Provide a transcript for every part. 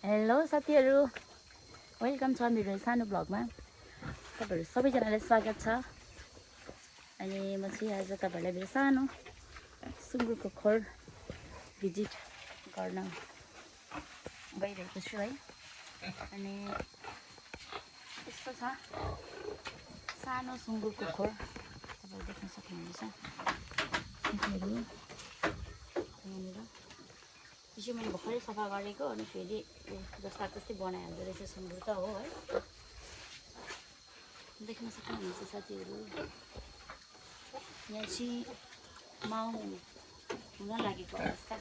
Hello साथीहरू, welcome छ मेरो सानो ब्लगमा। तपाईहरु सबैजनालाई स्वागत छ। अनि म चाहिँ आज तपाईहरुलाई मेरो सानो सुँगुरको खोर भिजिट गर्न गइरहेको छु है। अनि यस्तो छ सानो सुँगुरको खोर, तपाईहरु देख्न सक्नुहुन्छ। साथीहरू यहाँनिर हिजो मैले भर्खरै सफा गरेको, अनि फेरि जस्ता तस्तै बनाइहाल्दो रहेछ सुँगुर त हो है। देख्न सक्नुहुन्छ साथीहरू, यहाँ चाहिँ माउ हुन लागेको अवस्था।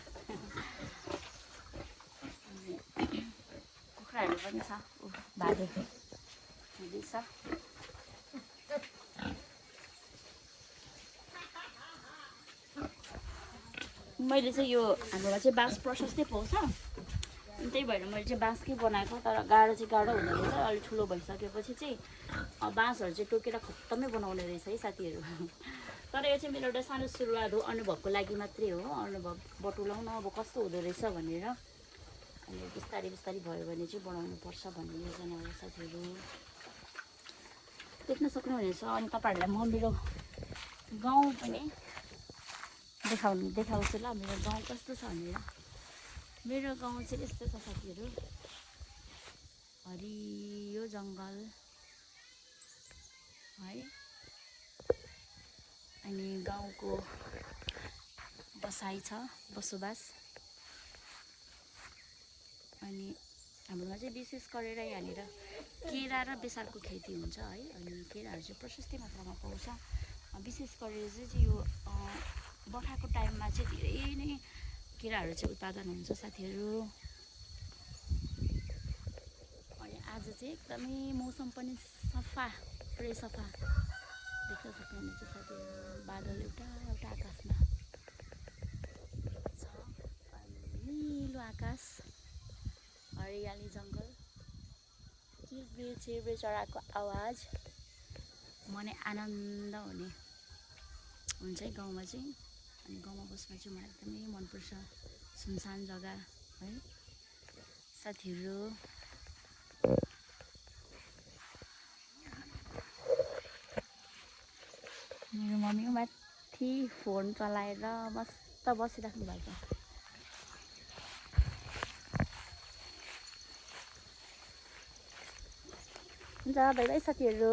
कुखुराहरू पनि छ, भाले हुँदैछ। मैले चाहिँ यो हाम्रोमा चाहिँ बाँस प्रशस्तै पाउँछ, अनि त्यही भएर मैले चाहिँ बाँसकै बनाएको। तर गाह्रो चाहिँ गाह्रो हुँदो रहेछ। अलिक ठुलो भइसकेपछि चाहिँ बाँसहरू चाहिँ टोकेर खत्तमै बनाउने रहेछ है साथीहरू। तर यो चाहिँ मेरो एउटा सानो सुरुवात हो, अनुभवको लागि मात्रै हो। अनुभव बटुलाउन अब कस्तो हुँदो रहेछ भनेर, अनि बिस्तारै बिस्तारै भयो भने चाहिँ बनाउनुपर्छ भन्ने योजना हो साथीहरू। देख्न सक्नुहुनेछ। अनि तपाईँहरूलाई म मेरो गाउँ पनि देखाउँछु ल, मेरो गाउँ कस्तो छ भनेर। मेरो गाउँ चाहिँ यस्तो छ साथीहरू, हरियो जङ्गल है। अनि गाउँको बसाइ छ, बसोबास। अनि हाम्रोमा चाहिँ विशेष गरेर यहाँनिर केरा र बेसारको खेती हुन्छ है। अनि केराहरू चाहिँ प्रशस्तै मात्रामा पाउँछ। विशेष गरेर चाहिँ यो बर्खाको टाइममा चाहिँ धेरै नै केराहरू चाहिँ उत्पादन हुन्छ साथीहरू। अनि आज चाहिँ एकदमै मौसम पनि सफा, पुरै सफा देख्न सक्नुहुन्छ साथीहरू। बादल एउटा एउटा आकाशमा छ, अनि निलो आकाश, हरियाली जङ्गल, चिरबिर चिरबिर चराको आवाज, मनै आनन्द हुन्छ है गाउँमा चाहिँ। अनि गाउँमा बस्न चाहिँ मलाई एकदमै मनपर्छ, सुनसान जग्गा है साथीहरू। मेरो मम्मी माथि फोन चलाएर मस्त बसिराख्नु भएको। हुन्छ, बाइ बाइ साथीहरू।